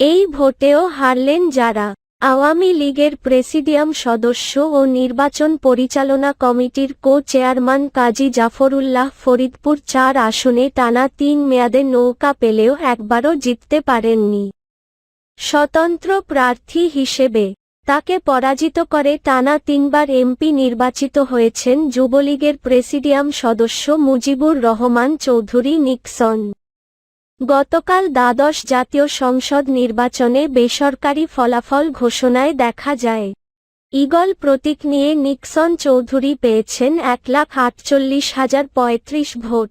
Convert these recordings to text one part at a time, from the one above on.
এই ভোটেও হারলেন যারা। আওয়ামী লীগের প্রেসিডিয়াম সদস্য ও নির্বাচন পরিচালনা কমিটির কো-চেয়ারম্যান কাজী জাফরুল্লাহ ফরিদপুর ৪ আসনে টানা ৩ মেয়াদে নৌকা পেলেও একবারও জিততে পারেননি। স্বতন্ত্র প্রার্থী হিসেবে তাকে পরাজিত করে টানা ৩বার এমপি নির্বাচিত হয়েছেন যুবলীগের প্রেসিডিয়াম সদস্য মুজিবুর রহমান চৌধুরী নিক্সন। গতকাল দ্বাদশ জাতীয় সংসদ নির্বাচনে বেসরকারি ফলাফল ঘোষণায় দেখা যায়, ঈগল প্রতীক নিয়ে নিক্সন চৌধুরী পেয়েছেন ১,৪৮,০৩৫ ভোট।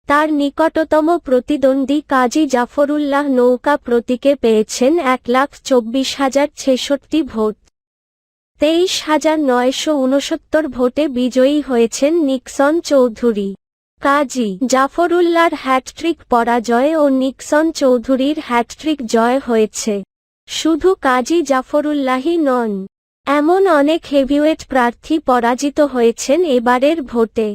তার নিকটতম প্রতিদ্বন্দ্বী কাজী জাফরুল্লাহ নৌকা প্রতীকে পেয়েছেন ১,২৪,০৬৬ ভোট। ২৩,৯৬৯ ভোটে বিজয়ী হয়েছেন নিক্সন চৌধুরী। কাজী জাফরুল্লাহর হ্যাটট্রিক পরাজয় ও নিক্সন চৌধুরীর হ্যাটট্রিক জয় হয়েছে। শুধু কাজী জাফরুল্লাহই নন, এমন অনেক হেভিওয়েট প্রার্থী পরাজিত হয়েছেন এবারের ভোটে।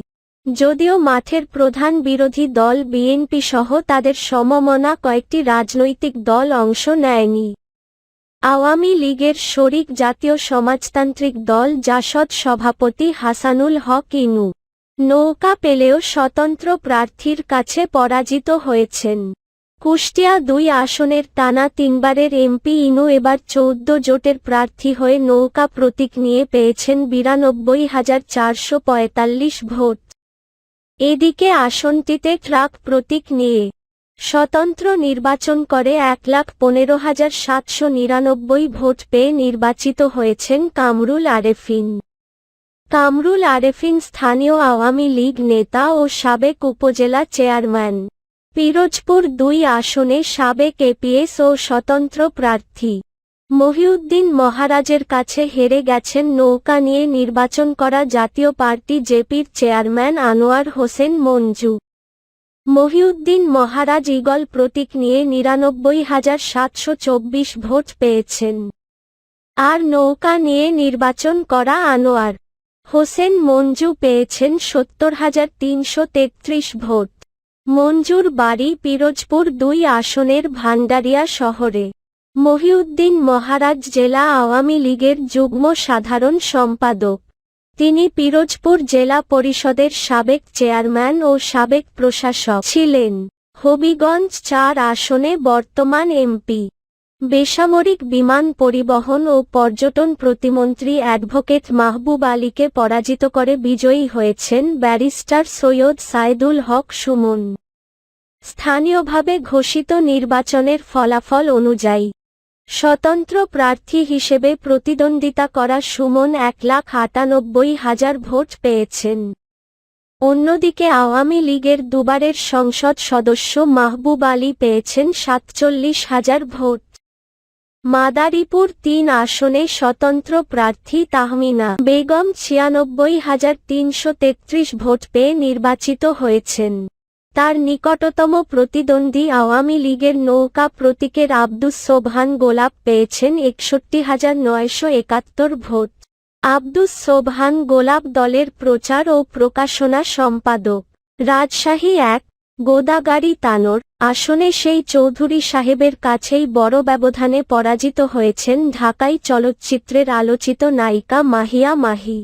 যদিও মাঠের প্রধান বিরোধী দল বিএনপি সহ তাদের সমমনা কয়েকটি রাজনৈতিক দল অংশ নেয়নি। আওয়ামী লীগের শরিক জাতীয় সমাজতান্ত্রিক দল জাসদ সভাপতি হাসানুল হক ইনু নৌকা পেলেও স্বতন্ত্র প্রার্থীর কাছে পরাজিত হয়েছেন। কুষ্টিয়া ২ আসনের টানা ৩বারের এমপি ইনু এবার ১৪ জোটের প্রার্থী হয়ে নৌকা প্রতীক নিয়ে পেয়েছেন ৯২,৪৪৫ ভোট। এদিকে আসনটিতে ট্রাক প্রতীক নিয়ে স্বতন্ত্র নির্বাচন করে ১,১৫,৭৯৯ ভোট পেয়ে নির্বাচিত হয়েছেন কামরুল আরেফিন। কামরুল আরেফিন স্থানীয় আওয়ামী লীগ নেতা ও সাবেক উপজেলা চেয়ারম্যান। পিরোজপুর ২ আসনে সাবেক এপিএস ও স্বতন্ত্র প্রার্থী। মহিউদ্দিন মহারাজের কাছে হেরে গেছেন নৌকা নিয়ে নির্বাচন করা জাতীয় পার্টি জেপির চেয়ারম্যান আনোয়ার হোসেন মঞ্জু। মহিউদ্দিন মহারাজ ঈগল প্রতীক নিয়ে ৯৯,৭২৪ ভোট পেয়েছেন। আর নৌকা নিয়ে নির্বাচন করা আনোয়ার হোসেন মঞ্জু পেয়েছেন ৭০,৩৩৩ ভোট। মঞ্জুর বাড়ি পিরোজপুর ২ আসনের ভান্ডারিয়া শহরে। মহিউদ্দিন মহারাজ জেলা আওয়ামী লীগের যুগ্ম সাধারণ সম্পাদক। তিনি পিরোজপুর জেলা পরিষদের সাবেক চেয়ারম্যান ও সাবেক প্রশাসক ছিলেন। হবিগঞ্জ ৪ আসনে বর্তমান এমপি। বেসামরিক বিমান পরিবহন ও পর্যটন প্রতিমন্ত্রী অ্যাডভোকেট মাহবুব আলীকে পরাজিত করে বিজয়ী হয়েছেন ব্যারিস্টার সৈয়দ সাইদুল হক সুমন। স্থানীয়ভাবে ঘোষিত নির্বাচনের ফলাফল অনুযায়ী স্বতন্ত্র প্রার্থী হিসেবে প্রতিদ্বন্দ্বিতা করা সুমন ১,৯৮,০০০ ভোট পেয়েছেন। অন্যদিকে আওয়ামী লীগের দুবারের সংসদ সদস্য মাহবুব আলী পেয়েছেন ৪৭,০০০ ভোট। মাদারীপুর ৩ আসনে স্বতন্ত্র প্রার্থী তাহমিনা বেগম ৯৬,৩৩৩ ভোট পেয়ে নির্বাচিত হয়েছেন। তার নিকটতম প্রতিদ্বন্দ্বী আওয়ামী লীগের নৌকা প্রতীকের আব্দুস সোবহান গোলাপ পেয়েছেন ৬১,৯৭১ ভোট। আব্দুস সোবহান গোলাপ দলের প্রচার ও প্রকাশনা সম্পাদক। রাজশাহী ১ গোদাগাড়ী তানোর আসনে সেই চৌধুরী সাহেবের কাছেই বড় ব্যবধানে পরাজিত হয়েছেন ঢাকাই চলচ্চিত্রের আলোচিত নায়িকা মাহিয়া মাহি।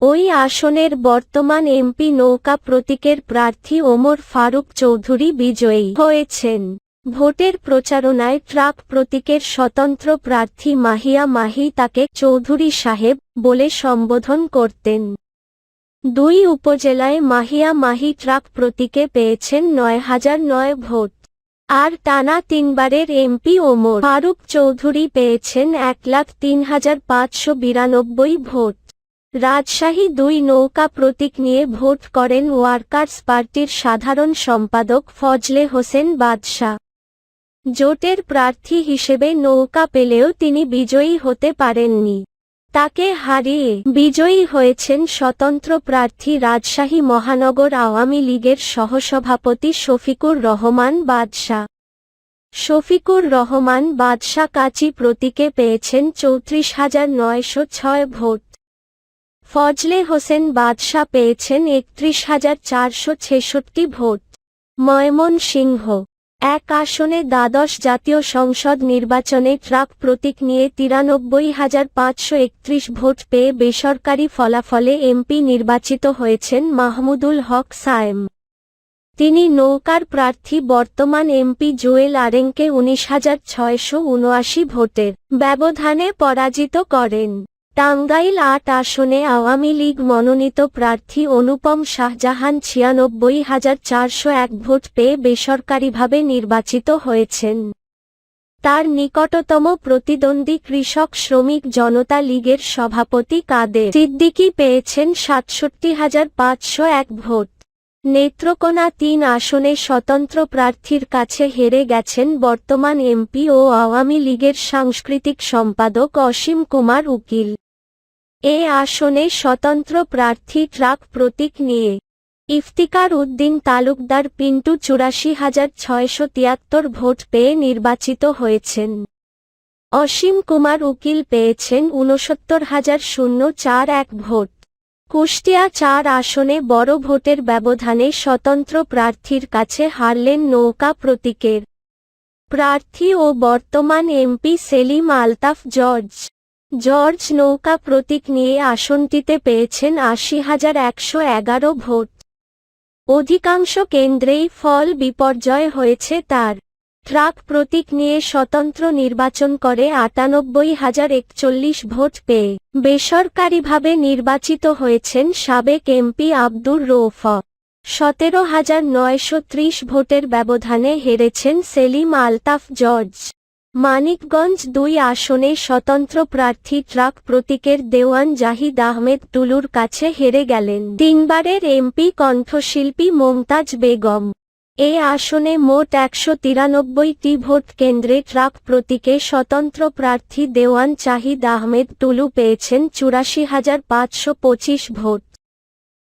ওই আসনের বর্তমান এমপি নৌকা প্রতীকের প্রার্থী ওমর ফারুক চৌধুরী বিজয়ী হয়েছেন। ভোটের প্রচারণায় ট্রাক প্রতীকের স্বতন্ত্র প্রার্থী মাহিয়া মাহি তাকে চৌধুরী সাহেব বলে সম্বোধন করতেন। ২ উপজেলায় মাহিয়া মাহি ট্রাক প্রতীকে পেয়েছেন ৯,০০৯ ভোট। আর টানা ৩বারের এমপি ওমর ফারুক চৌধুরী পেয়েছেন ১,০৩,৫৯২ ভোট। রাজশাহী ২ নৌকা প্রতীক নিয়ে ভোট করেন ওয়ার্কার্স পার্টির সাধারণ সম্পাদক ফজলে হোসেন বাদশা। জোটের প্রার্থী হিসেবে নৌকা পেলেও তিনি বিজয়ী হতে পারেননি। তাকে হারিয়ে বিজয়ী হয়েছেন স্বতন্ত্র প্রার্থী রাজশাহী মহানগর আওয়ামী লীগের সহসভাপতি শফিকুর রহমান বাদশা। শফিকুর রহমান বাদশা কাচি প্রতীকে পেয়েছেন ৩৪,৯০৬ ভোট। ফজলে হোসেন বাদশা পেয়েছেন ৩১,৪৬৬ ভোট। ময়মনসিংহ এক আসনে দ্বাদশ জাতীয় সংসদ নির্বাচনে ট্রাক প্রতীক নিয়ে ৯৩,৫৩১ ভোট পেয়ে বেসরকারি ফলাফলে এমপি নির্বাচিত হয়েছেন মাহমুদুল হক সায়েম। তিনি নৌকার প্রার্থী বর্তমান এমপি জুয়েল আরেংকে ১৯,৬৭৯ ভোটের ব্যবধানে পরাজিত করেন। টাঙ্গাইল ৮ আসনে আওয়ামী লীগ মনোনীত প্রার্থী অনুপম শাহজাহান ৯৬,৪০১ ভোট পেয়ে বেসরকারিভাবে নির্বাচিত হয়েছেন। তার নিকটতম প্রতিদ্বন্দ্বী কৃষক শ্রমিক জনতা লীগের সভাপতি কাদের সিদ্দিকী পেয়েছেন ৬৭,৫০১ ভোট। নেত্রকোনা ৩ আসনে স্বতন্ত্র প্রার্থীর কাছে হেরে গেছেন বর্তমান এমপি ও আওয়ামী লীগের সাংস্কৃতিক সম্পাদক অসীম কুমার উকিল। এ আসনে স্বতন্ত্র প্রার্থী ট্রাক প্রতীক নিয়ে ইফতিকার উদ্দিন তালুকদার পিন্টু ৮৪,৬৭৩ ভোট পেয়ে নির্বাচিত হয়েছেন। অসীম কুমার উকিল পেয়েছেন ৬৯,০৪১ ভোট। কুষ্টিয়া ৪ আসনে বড় ভোটের ব্যবধানে স্বতন্ত্র প্রার্থীর কাছে হারলেন নৌকা প্রতীকের প্রার্থী ও বর্তমান এমপি সেলিম আলতাফ জর্জ নৌকা প্রতীক নিয়ে আসনটিতে পেয়েছেন ৮০,১১১ ভোট। অধিকাংশ কেন্দ্রেই ফল বিপর্যয় হয়েছে তার। ট্রাক প্রতীক নিয়ে স্বতন্ত্র নির্বাচন করে ৯৮,০৪১ ভোট পেয়ে বেসরকারিভাবে নির্বাচিত হয়েছেন সাবেক এমপি আব্দুর রৌফ। ১৭,৯৩০ ভোটের ব্যবধানে হেরেছেন সেলিম আলতাফ জর্জ। মানিকগঞ্জ ২ আসনে স্বতন্ত্র প্রার্থী ট্রাক প্রতীকের দেওয়ান জাহিদ আহমেদ টুলুর কাছে হেরে গেলেন তিনবারের এমপি কণ্ঠশিল্পী মমতাজ বেগম। এ আসনে মোট ১৯৩টি ভোট কেন্দ্রে ট্রাক প্রতীকে স্বতন্ত্র প্রার্থী দেওয়ান জাহিদ আহমেদ টুলু পেয়েছেন ৮৪,৫২৫ ভোট।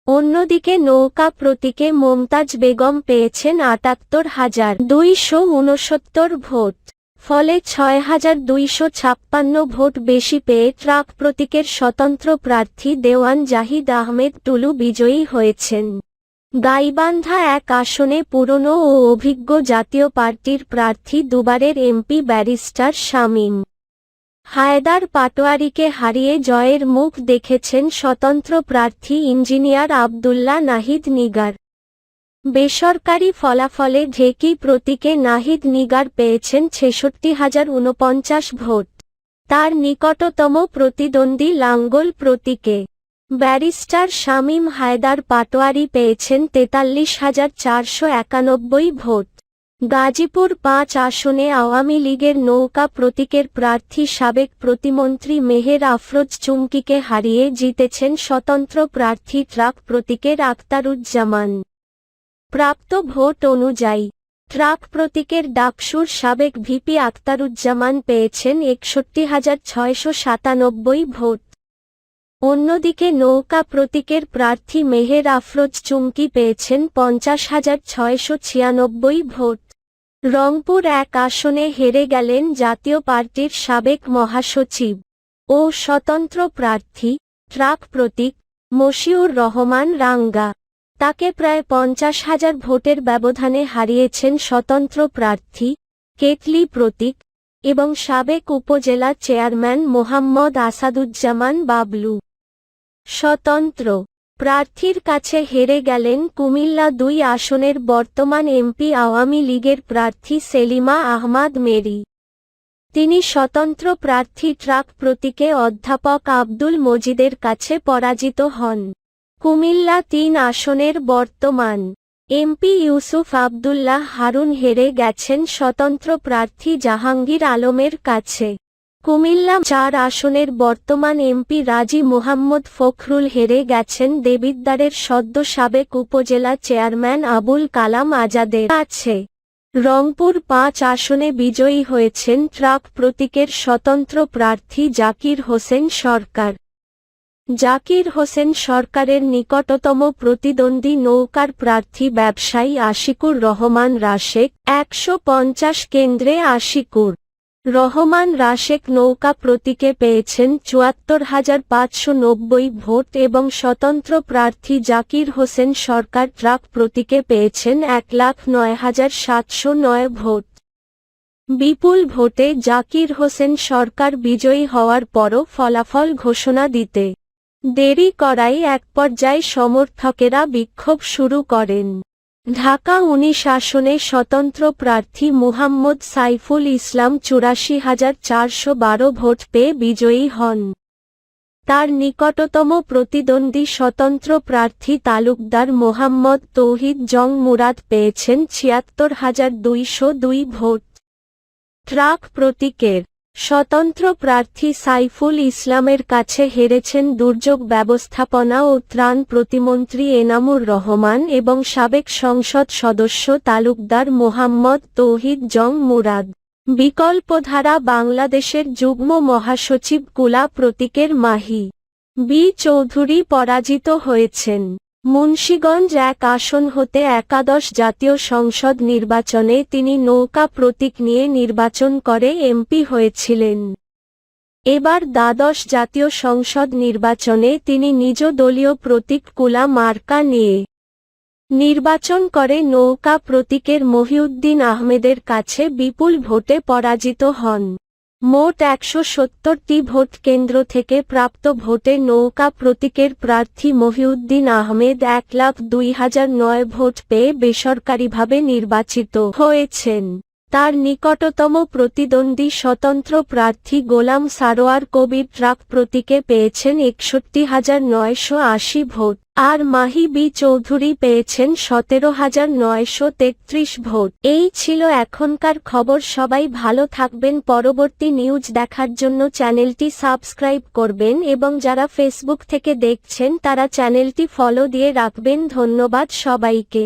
অন্যদিকে নৌকা প্রতীকে মমতাজ বেগম পেয়েছেন ৭৮,২৬৯ ভোট। ফলে ৬,২৫৬ ভোট বেশি পেয়ে ট্রাক প্রতীকের স্বতন্ত্র প্রার্থী দেওয়ান জাহিদ আহমেদ টুলু বিজয়ী হয়েছেন। গাইবান্ধা ১ আসনে পুরনো ও অভিজ্ঞ জাতীয় পার্টির প্রার্থী দুবারের এমপি ব্যারিস্টার শামীম হায়দার পাটোয়ারীকে হারিয়ে জয়ের মুখ দেখেছেন স্বতন্ত্র প্রার্থী ইঞ্জিনিয়ার আব্দুল্লাহ নাহিদ নিগার। বেসরকারি ফলাফলে ঢেকি প্রতীকে নাহিদ নিগার পেয়েছেন ৬৬,০৪৯ ভোট। তার নিকটতম প্রতিদ্বন্দ্বী লাঙ্গল প্রতীকে ব্যারিস্টার শামীম হায়দার পাটোয়ারী পেয়েছেন ৪৩,৪৯১ ভোট। গাজীপুর ৫ আসনে আওয়ামী লীগের নৌকা প্রতীকের প্রার্থী সাবেক প্রতিমন্ত্রী মেহের আফরোজ চুমকিকে হারিয়ে জিতেছেন স্বতন্ত্র প্রার্থী ট্রাক প্রতীকের আখতারুজ্জামান। প্রাপ্ত ভোট অনুযায়ী ট্রাক প্রতীকের ডাকসুর সাবেক ভিপি আখতারুজ্জামান পেয়েছেন ৬১,৬৯৭ ভোট। অন্যদিকে নৌকা প্রতীকের প্রার্থী মেহের আফরোজ চুমকি পেয়েছেন ৫০,৬৯৬ ভোট। রংপুর ১ আসনে হেরে গেলেন জাতীয় পার্টির সাবেক মহাসচিব ও স্বতন্ত্র প্রার্থী ট্রাক প্রতীক মশিউর রহমান রাঙ্গা। তাকে প্রায় ৫০,০০০ ভোটের ব্যবধানে হারিয়েছেন স্বতন্ত্র প্রার্থী কেটলি প্রতীক এবং সাবেক উপজেলা চেয়ারম্যান মোহাম্মদ আসাদুজ্জামান বাবলু। স্বতন্ত্র প্রার্থীর কাছে হেরে গেলেন কুমিল্লা ২ আসনের বর্তমান এমপি আওয়ামী লীগের প্রার্থী সেলিমা আহমাদ মেরি। তিনি স্বতন্ত্র প্রার্থী ট্রাক প্রতীকে অধ্যাপক আব্দুল মজিদের কাছে পরাজিত হন। কুমিল্লা ৩ আসনের বর্তমান এমপি ইউসুফ আবদুল্লাহ হারুন হেরে গেছেন স্বতন্ত্র প্রার্থী জাহাঙ্গীর আলমের কাছে। কুমিল্লা ৪ আসনের বর্তমান এমপি রাজি মোহাম্মদ ফখরুল হেরে গেছেন দেবিদ্বারের সদ্য সাবেক উপজেলা চেয়ারম্যান আবুল কালাম আজাদের কাছে। রংপুর ৫ আসনে বিজয়ী হয়েছেন ট্রাক প্রতীকের স্বতন্ত্র প্রার্থী জাকির হোসেন সরকার। জাকির হোসেন সরকারের নিকটতম প্রতিদ্বন্দ্বী নৌকার প্রার্থী ব্যবসায়ী আশিকুর রহমান রাশেক। ১৫০ কেন্দ্রে আশিকুর রহমান রাশেক নৌকা প্রতীকে পেয়েছেন ৭৪,৫৯০ ভোট এবং স্বতন্ত্র প্রার্থী জাকির হোসেন সরকার ট্রাক প্রতীকে পেয়েছেন ১,০৯,৭০৯ ভোট। বিপুল ভোটে জাকির হোসেন সরকার বিজয়ী হওয়ার পরও ফলাফল ঘোষণা দিতে দেরি করায় একপর্যায়ে সমর্থকেরা বিক্ষোভ শুরু করেন। ঢাকা ১৯ আসনে স্বতন্ত্র প্রার্থী মুহাম্মদ সাইফুল ইসলাম ৮৪,৪১২ ভোট পেয়ে বিজয়ী হন। তার নিকটতম প্রতিদ্বন্দ্বী স্বতন্ত্র প্রার্থী তালুকদার মোহাম্মদ তৌহিদ জং মুরাদ পেয়েছেন ৭৬,২০২ ভোট। ট্রাক প্রতীকের স্বতন্ত্র প্রার্থী সাইফুল ইসলামের কাছে হেরেছেন দুর্যোগ ব্যবস্থাপনা ও ত্রাণ প্রতিমন্ত্রী এনামুর রহমান এবং সাবেক সংসদ সদস্য তালুকদার মোহাম্মদ তৌহিদ জং মুরাদ। বিকল্পধারা বাংলাদেশের যুগ্ম মহাসচিব কুলা প্রতীকের মাহি বি চৌধুরী পরাজিত হয়েছেন। মুন্সিগঞ্জ ১ আসন হতে একাদশ জাতীয় সংসদ নির্বাচনে তিনি নৌকা প্রতীক নিয়ে নির্বাচন করে এমপি হয়েছিলেন। এবার দ্বাদশ জাতীয় সংসদ নির্বাচনে তিনি নিজ দলীয় প্রতীক কুলা মার্কা নিয়ে নির্বাচন করে নৌকা প্রতীকের মহিউদ্দিন আহমেদের কাছে বিপুল ভোটে পরাজিত হন। মোট ১৭০টি ভোট কেন্দ্র থেকে প্রাপ্ত ভোটে নৌকা প্রতীকের প্রার্থী মহিউদ্দিন আহমেদ ১,০২,০০৯ ভোট পেয়ে বেসরকারিভাবে নির্বাচিত হয়েছেন। তার নিকটতম প্রতিদ্বন্দ্বী স্বতন্ত্র প্রার্থী গোলাম সারোয়ার কবির ট্রাক প্রতীকে পেয়েছেন ৬১,৯৮০ ভোট, আর মাহি বি চৌধুরী পেয়েছেন ১৭,৯৩৩ ভোট। এই ছিল এখনকার খবর। সবাই ভালো থাকবেন। পরবর্তী নিউজ দেখার জন্য চ্যানেলটি সাবস্ক্রাইব করবেন এবং যারা ফেসবুক থেকে দেখছেন তারা চ্যানেলটি ফলো দিয়ে রাখবেন। ধন্যবাদ সবাইকে।